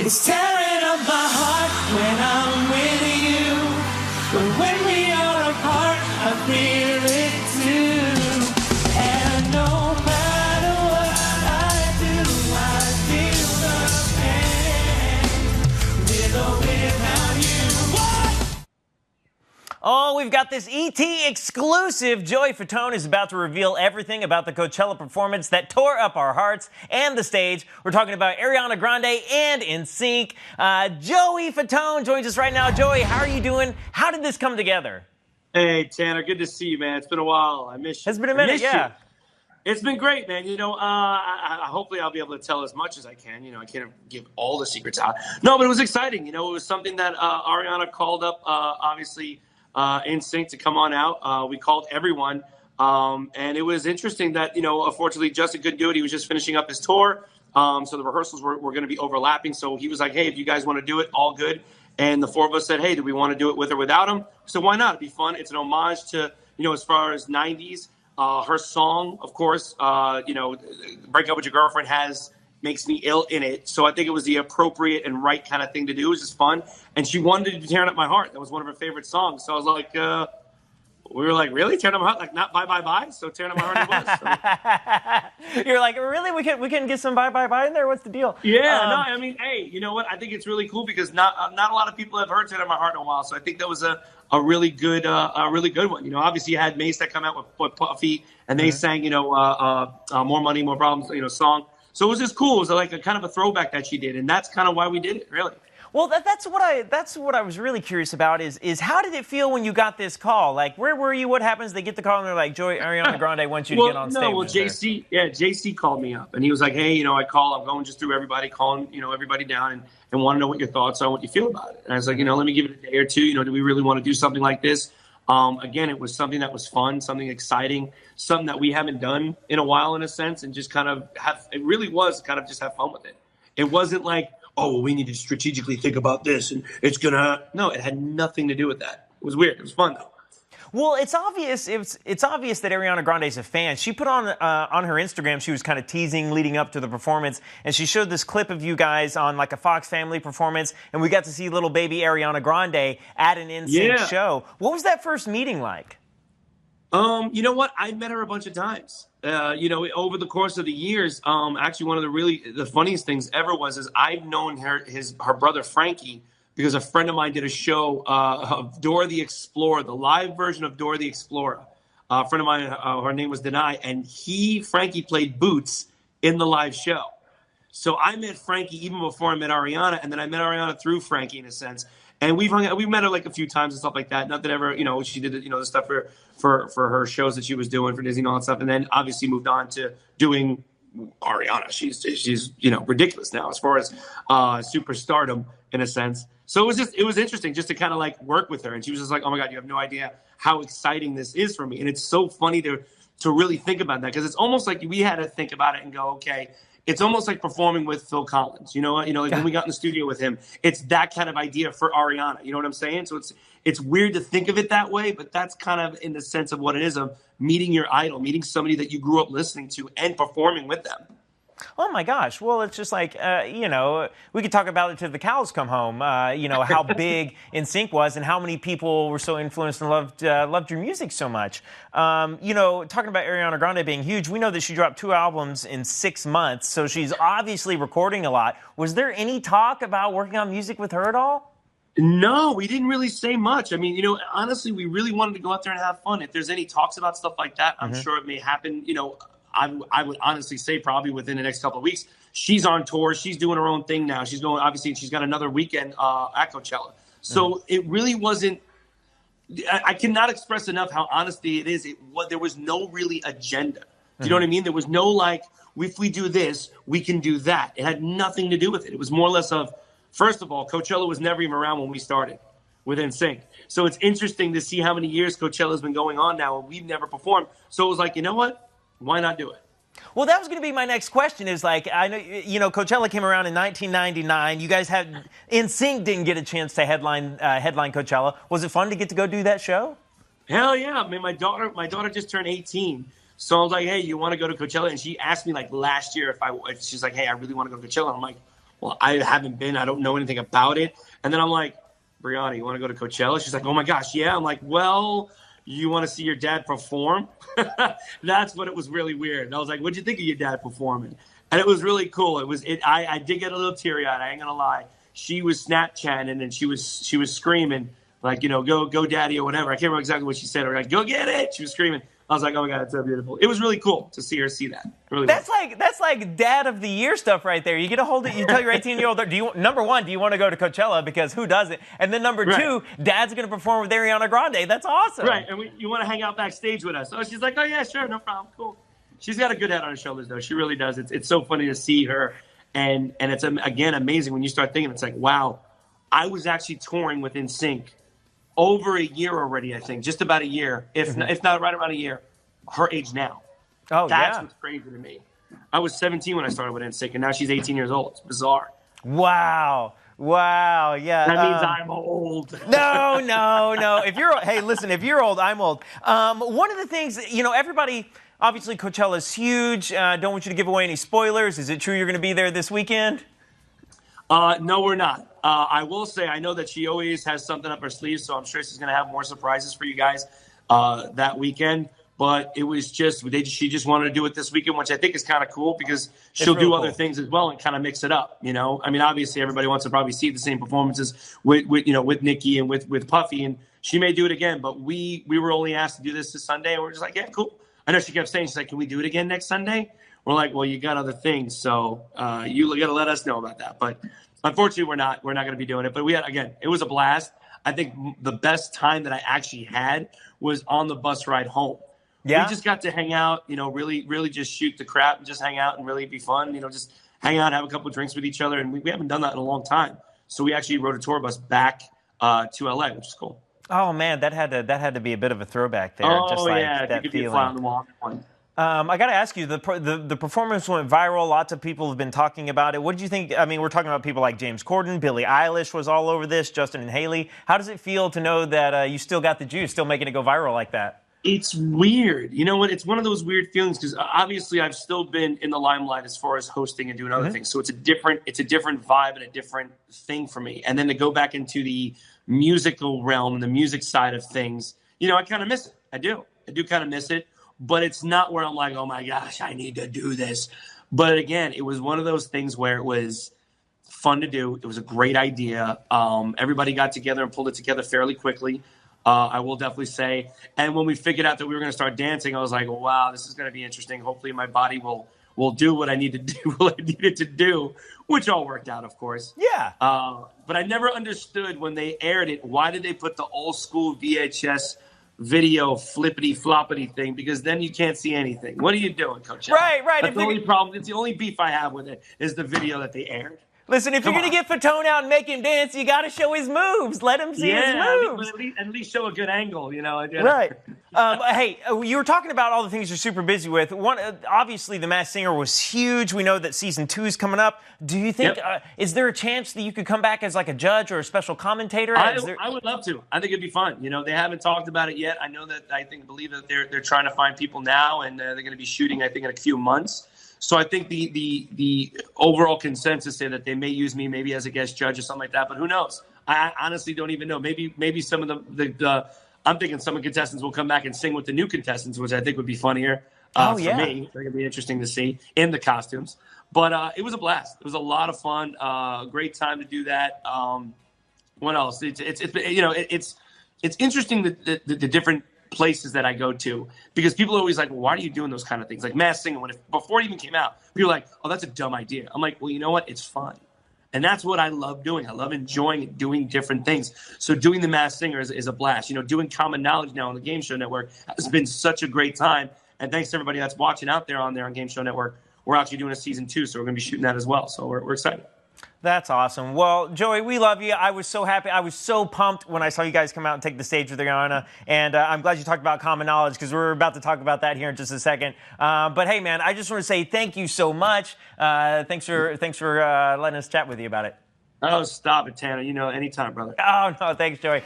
It's tearing up my heart when I'm with you. But when we are apart, I fear it too. And no matter what I do, I feel the pain. With or without you. What? Oh, we've got this ET exclusive. Joey Fatone is about to reveal everything about the Coachella performance that tore up our hearts and the stage. We're talking about Ariana Grande and NSYNC. Joey Fatone joins us right now. Joey, how are you doing? How did this come together? Hey, Tanner, good to see you, man. It's been a while. I miss you. It's been a minute, yeah. It's been great, man. Hopefully I'll be able to tell as much as I can. I can't give all the secrets out. No, but it was exciting. It was something that Ariana called up, obviously, NSYNC to come on out. We called everyone. And it was interesting that, unfortunately, Justin couldn't do it. He was just finishing up his tour. So the rehearsals were going to be overlapping. So he was like, hey, if you guys want to do it, all good. And the four of us said, hey, do we want to do it with or without him? So why not? It'd be fun. It's an homage to, as far as 90s. Her song, of course, Break Up With Your Girlfriend makes me ill in it. So I think it was the appropriate and right kind of thing to do. It was just fun. And she wanted to be Tearing Up My Heart. That was one of her favorite songs. So I was like, we were like, really? Tearing Up My Heart? Like, not Bye Bye Bye? So Tearing Up My Heart it was. So. You're like, really? We couldn't get some Bye Bye Bye in there? What's the deal? Yeah, hey, you know what? I think it's really cool because not a lot of people have heard Tearing Up My Heart in a while. So I think that was a really good one. Obviously you had Mace that come out with Puffy, and they sang, More Money, More Problems, song. So it was just cool. It was like a kind of a throwback that she did, and that's kind of why we did it, really. Well, that's what I was really curious about is how did it feel when you got this call? Like, where were you? What happens? They get the call and they're like, Joey, Ariana Grande wants you to get on stage. JC called me up and he was like, hey, I'm going just through everybody, calling, everybody down and want to know what your thoughts are, what you feel about it. And I was like, let me give it a day or two. Do we really want to do something like this? Again, it was something that was fun, something exciting, something that we haven't done in a while in a sense, and just kind of it really was kind of just have fun with it. It wasn't like, oh, well, we need to strategically think about this, and no, it had nothing to do with that. It was weird. It was fun, though. Well, it's obvious. It's obvious that Ariana Grande's a fan. She put on her Instagram, she was kind of teasing leading up to the performance, and she showed this clip of you guys on like a Fox Family performance, and we got to see little baby Ariana Grande at an NSYNC show. What was that first meeting like? You know what? I met her a bunch of times. Over the course of the years, actually one of the funniest things ever is I've known her brother Frankie because a friend of mine did a show of Dora the Explorer, the live version of Dora the Explorer. A friend of mine, her name was Denai, and Frankie played Boots in the live show. So I met Frankie even before I met Ariana, and then I met Ariana through Frankie in a sense. And we've met her like a few times and stuff like that. Nothing ever, she did the stuff for her shows that she was doing for Disney and all that stuff. And then obviously moved on to doing Ariana. She's ridiculous now as far as superstardom in a sense. So it was interesting just to kind of like work with her. And she was just like, oh my God, you have no idea how exciting this is for me. And it's so funny to really think about that because it's almost like we had to think about it and go, okay, it's almost like performing with Phil Collins, when we got in the studio with him, it's that kind of idea for Ariana. You know what I'm saying? So it's weird to think of it that way, but that's kind of in the sense of what it is of meeting your idol, meeting somebody that you grew up listening to and performing with them. Oh, my gosh. Well, it's just like, we could talk about it till the cows come home, how big NSYNC was and how many people were so influenced and loved your music so much. Talking about Ariana Grande being huge, we know that she dropped 2 albums in 6 months, so she's obviously recording a lot. Was there any talk about working on music with her at all? No, we didn't really say much. I mean, honestly, we really wanted to go out there and have fun. If there's any talks about stuff like that, I'm sure it may happen, I would honestly say probably within the next couple of weeks. She's on tour. She's doing her own thing now. She's got another weekend at Coachella. So it really wasn't – I cannot express enough how honestly it is. There was no really agenda. Do you know what I mean? There was no like, if we do this, we can do that. It had nothing to do with it. It was more or less of, first of all, Coachella was never even around when we started with NSYNC. So it's interesting to see how many years Coachella's been going on now and we've never performed. So it was like, you know what? Why not do it? Well, that was going to be my next question is like, I know, Coachella came around in 1999. You guys NSYNC didn't get a chance to headline Coachella. Was it fun to get to go do that show? Hell yeah. I mean, my daughter just turned 18. So I was like, hey, you want to go to Coachella? And she asked me like last year if she's like, hey, I really want to go to Coachella. I'm like, well, I haven't been. I don't know anything about it. And then I'm like, Brianna, you want to go to Coachella? She's like, oh my gosh, yeah. I'm like, well, you want to see your dad perform? That's what it was really weird. And I was like, what'd you think of your dad performing? And it was really cool. I did get a little teary-eyed. I ain't gonna lie. She was Snapchatting and she was screaming like, go daddy or whatever. I can't remember exactly what she said. Or like, go get it. She was screaming. I was like, oh my God, it's so beautiful. It was really cool to see her see that. Really that's like dad of the year stuff right there. You get a hold of you tell your 18-year-old, number one, do you want to go to Coachella because who doesn't? And then number two, dad's going to perform with Ariana Grande. That's awesome. Right, and you want to hang out backstage with us. So she's like, oh yeah, sure, no problem, cool. She's got a good head on her shoulders though. She really does. It's so funny to see her, and it's again amazing when you start thinking. It's like, wow, I was actually touring with NSYNC over a year already. I think just about a year, if not right around a year. Her age now. Oh, that's what's crazy to me. I was 17 when I started with NSYNC, and now she's 18 years old. It's bizarre. Wow, yeah. That means I'm old. No. If you're old, I'm old. One of the things, everybody, obviously Coachella is huge. Don't want you to give away any spoilers. Is it true you're going to be there this weekend? No, we're not. I will say, I know that she always has something up her sleeve, so I'm sure she's going to have more surprises for you guys that weekend. But it was she just wanted to do it this weekend, which I think is kind of cool because she'll do other things as well and kind of mix it up. I mean, obviously everybody wants to probably see the same performances with Nicki and with Puffy, and she may do it again. But we were only asked to do this Sunday, and we're just like, yeah, cool. I know she kept saying, she's like, can we do it again next Sunday? We're like, well, you got other things, so you got to let us know about that. But unfortunately, we're not going to be doing it. But it was a blast. I think the best time that I actually had was on the bus ride home. Yeah. We just got to hang out, really, really just shoot the crap and just hang out and really be fun, just hang out, have a couple of drinks with each other. And we haven't done that in a long time. So we actually rode a tour bus back to LA, which is cool. Oh man, that had to be a bit of a throwback there. Oh, just like yeah, that you could feeling. Be a fly on the wall. I got to ask you, the performance went viral. Lots of people have been talking about it. What did you think? I mean, we're talking about people like James Corden, Billie Eilish was all over this, Justin and Haley. How does it feel to know that you still got the juice, still making it go viral like that? It's weird. You know what? It's one of those weird feelings because obviously I've still been in the limelight as far as hosting and doing other things. So it's a different vibe and a different thing for me. And then to go back into the musical realm and the music side of things, I kind of miss it. I do kind of miss it. But it's not where I'm like, oh my gosh, I need to do this. But again, it was one of those things where it was fun to do. It was a great idea. Everybody got together and pulled it together fairly quickly. I will definitely say. And when we figured out that we were going to start dancing, I was like, wow, this is going to be interesting. Hopefully my body will do what I need to do, what I needed to do, which all worked out, of course. Yeah. But I never understood when they aired it, why did they put the old school VHS video flippity floppity thing? Because then you can't see anything. What are you doing, Coach? Right. That's the only problem. It's the only beef I have with it is the video that they aired. Listen, if you're going to get Fatone out and make him dance, you got to show his moves. Let him see his moves. At least show a good angle, Right. Hey, you were talking about all the things you're super busy with. Obviously, The Masked Singer was huge. We know that season 2 is coming up. Do you think, is there a chance that you could come back as like a judge or a special commentator? I would love to. I think it'd be fun. They haven't talked about it yet. I know that believe that they're trying to find people now, and they're going to be shooting, I think, in a few months. So I think the overall consensus is that they may use me maybe as a guest judge or something like that, but who knows? I honestly don't even know. Maybe some of the I'm thinking some of the contestants will come back and sing with the new contestants, which I think would be funnier for me. It's going to be interesting to see in the costumes. But it was a blast. It was a lot of fun. Great time to do that. What else? It's interesting the different places that I go to because people are always like, well, why are you doing those kind of things? Like Masked Singer, before it even came out, people were like, oh, that's a dumb idea. I'm like, well, you know what? It's fun. And that's what I love doing. I love enjoying and doing different things. So doing The Masked Singer is a blast. Doing Common Knowledge now on the Game Show Network has been such a great time. And thanks to everybody that's watching out there on Game Show Network. We're actually doing a season 2, so we're going to be shooting that as well. So we're excited. That's awesome. Well, Joey, we love you. I was so happy. I was so pumped when I saw you guys come out and take the stage with Ariana. And I'm glad you talked about Common Knowledge because we're about to talk about that here in just a second. But hey, man, I just want to say thank you so much. Thanks for letting us chat with you about it. Oh, stop it, Tanner. Anytime, brother. Oh, no, thanks, Joey.